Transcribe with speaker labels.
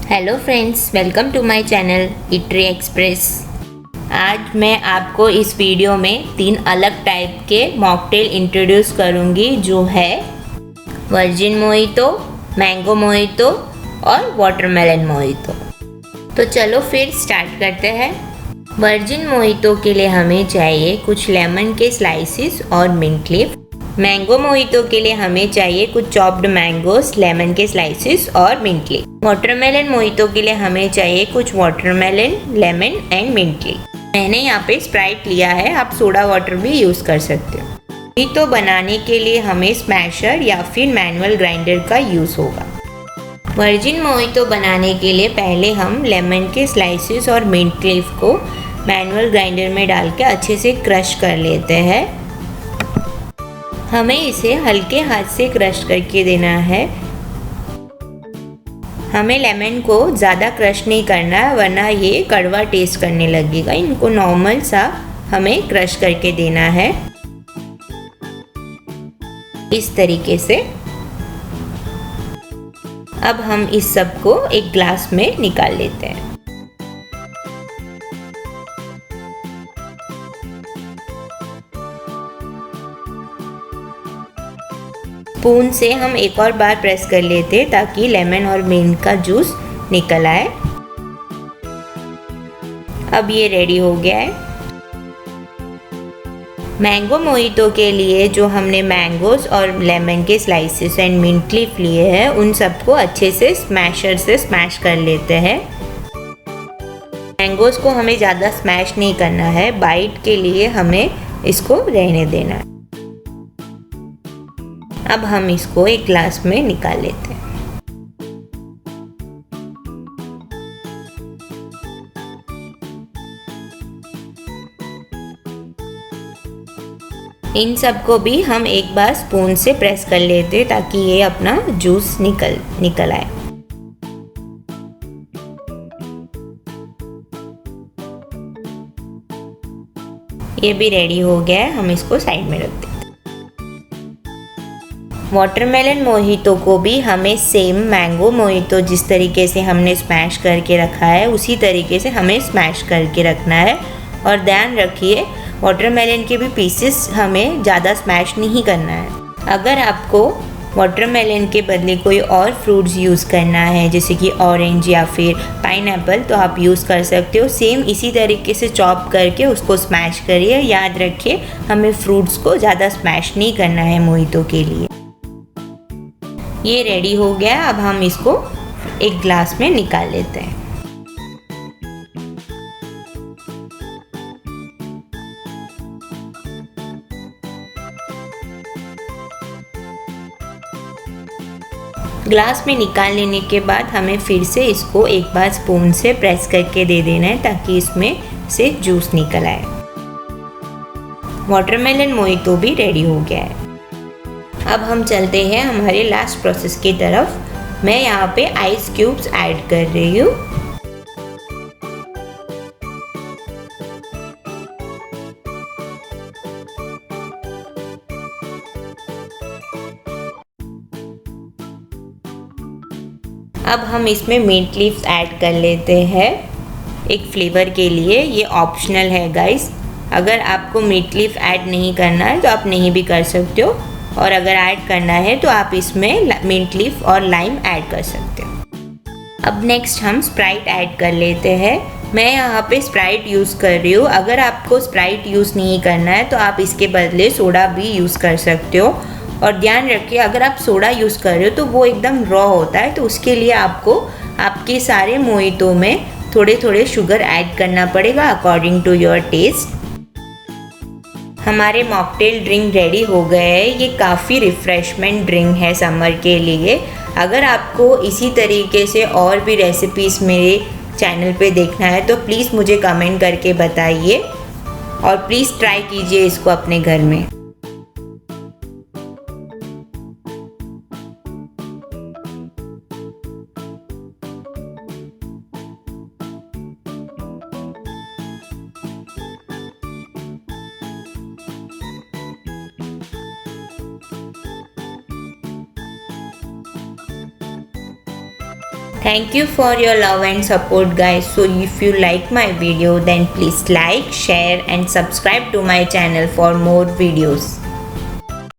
Speaker 1: Hello friends, welcome to my channel Eatery Express. आज मैं आपको इस वीडियो में 3 अलग टाइप के मॉकटेल इंट्रोड्यूस करूंगी, जो है वर्जिन मोहितो, मैंगो मोहितो और वाटरमेलन मोहितो। तो चलो फिर स्टार्ट करते हैं। वर्जिन मोहितो के लिए हमें चाहिए कुछ लेमन के स्लाइसिस और मिंट लीफ। मैंगो मोहितो के लिए हमें चाहिए कुछ चॉप्ड मैंगोस, लेमन के स्लाइसिस और मिंट लीफ। वाटरमेलन मोहितो के लिए हमें चाहिए कुछ watermelon, lemon and mint leaf. मैंने यहाँ पे स्प्राइट लिया है, आप सोडा वाटर भी यूज़ कर सकते हो। मोहितो बनाने के लिए हमें स्मैशर या फिर मैनुअल ग्राइंडर का यूज़ होगा। वर्जिन मोहितो बनाने के लिए पहले हम लेमन के स्लाइसिस और मिंट लीफ को मैनुअल ग्राइंडर में डाल के अच्छे से क्रश कर लेते हैं। हमें इसे हल्के हाथ से क्रश करके देना है। हमें लेमन को ज़्यादा क्रश नहीं करना है, वरना ये कड़वा टेस्ट करने लगेगा। इनको नॉर्मल सा हमें क्रश करके देना है, इस तरीके से। अब हम इस सब को एक ग्लास में निकाल लेते हैं। स्पून से हम एक और बार प्रेस कर लेते हैं ताकि लेमन और मिंट का जूस निकल आए। अब ये रेडी हो गया है। मैंगो मोहितो के लिए जो हमने मैंगोस और लेमन के स्लाइसेस एंड मिंट लीफ लिए हैं, उन सबको अच्छे से स्मैशर से स्मैश कर लेते हैं। मैंगोस को हमें ज़्यादा स्मैश नहीं करना है, बाइट के लिए हमें इसको रहने देना है। अब हम इसको एक ग्लास में निकाल लेते हैं। इन सबको भी हम एक बार स्पून से प्रेस कर लेते हैं ताकि ये अपना जूस निकल आए। ये भी रेडी हो गया है, हम इसको साइड में रखते हैं। वाटरमेलन मोहितो को भी हमें सेम मैंगो मोहितो जिस तरीके से हमने स्मैश करके रखा है, उसी तरीके से हमें स्मैश करके रखना है। और ध्यान रखिए, वाटरमेलन के भी पीसेस हमें ज़्यादा स्मैश नहीं करना है। अगर आपको वाटरमेलन के बदले कोई और फ्रूट्स यूज़ करना है, जैसे कि ऑरेंज या फिर पाइनएप्पल, तो आप यूज़ कर सकते हो। सेम इसी तरीके से चॉप करके उसको स्मैश करिए। याद रखिए, हमें फ्रूट्स को ज़्यादा स्मैश नहीं करना है मोहितो के लिए। ये रेडी हो गया। अब हम इसको एक ग्लास में निकाल लेते हैं। ग्लास में निकाल लेने के बाद हमें फिर से इसको एक बार स्पून से प्रेस करके दे देना है ताकि इसमें से जूस निकल आए। वाटरमेलन मोहितो भी रेडी हो गया है। अब हम चलते हैं हमारे लास्ट प्रोसेस की तरफ। मैं यहाँ पे आइस क्यूब्स ऐड कर रही हूँ। अब हम इसमें मिंट लीव्स ऐड कर लेते हैं एक फ्लेवर के लिए। ये ऑप्शनल है गाइस, अगर आपको मिंट लीफ ऐड नहीं करना है तो आप नहीं भी कर सकते हो, और अगर ऐड करना है तो आप इसमें मिंट लीफ और लाइम ऐड कर सकते हो। अब नेक्स्ट हम स्प्राइट ऐड कर लेते हैं। मैं यहाँ पे स्प्राइट यूज़ कर रही हूँ। अगर आपको स्प्राइट यूज़ नहीं करना है तो आप इसके बदले सोडा भी यूज़ कर सकते हो। और ध्यान रखिए, अगर आप सोडा यूज़ कर रहे हो तो वो एकदम रॉ होता है, तो उसके लिए आपको आपके सारे मोहितो में थोड़े थोड़े शुगर ऐड करना पड़ेगा अकॉर्डिंग टू योर टेस्ट। हमारे मॉकटेल ड्रिंक रेडी हो गए हैं। ये काफ़ी रिफ़्रेशमेंट ड्रिंक है समर के लिए। अगर आपको इसी तरीके से और भी रेसिपीज़ मेरे चैनल पे देखना है तो प्लीज़ मुझे कमेंट करके बताइए, और प्लीज़ ट्राई कीजिए इसको अपने घर में। Thank you for your love and support guys. So if you like my video then please like, share and subscribe to my channel for more videos.